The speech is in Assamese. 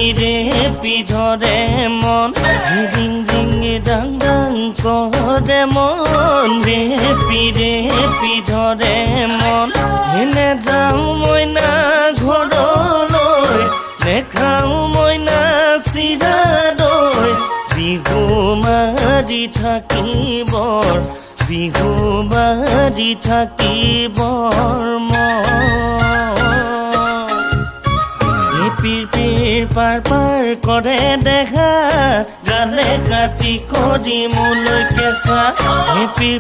পিৰে পিধৰে মন ৰিং ৰিং ডাং ডাং কৰে মন পিৰে পিধৰে মন এনে যাওঁ মইনা ঘৰলৈ নেখাওঁ মইনা চিৰা দৈ বিহু মাৰি থাকিবৰ বিহু মাৰি থাকিবৰ পিৰ পাৰ পাৰ কৰে দেখা গালে কাটি কৰি মোলৈ কেঁচা পিৰ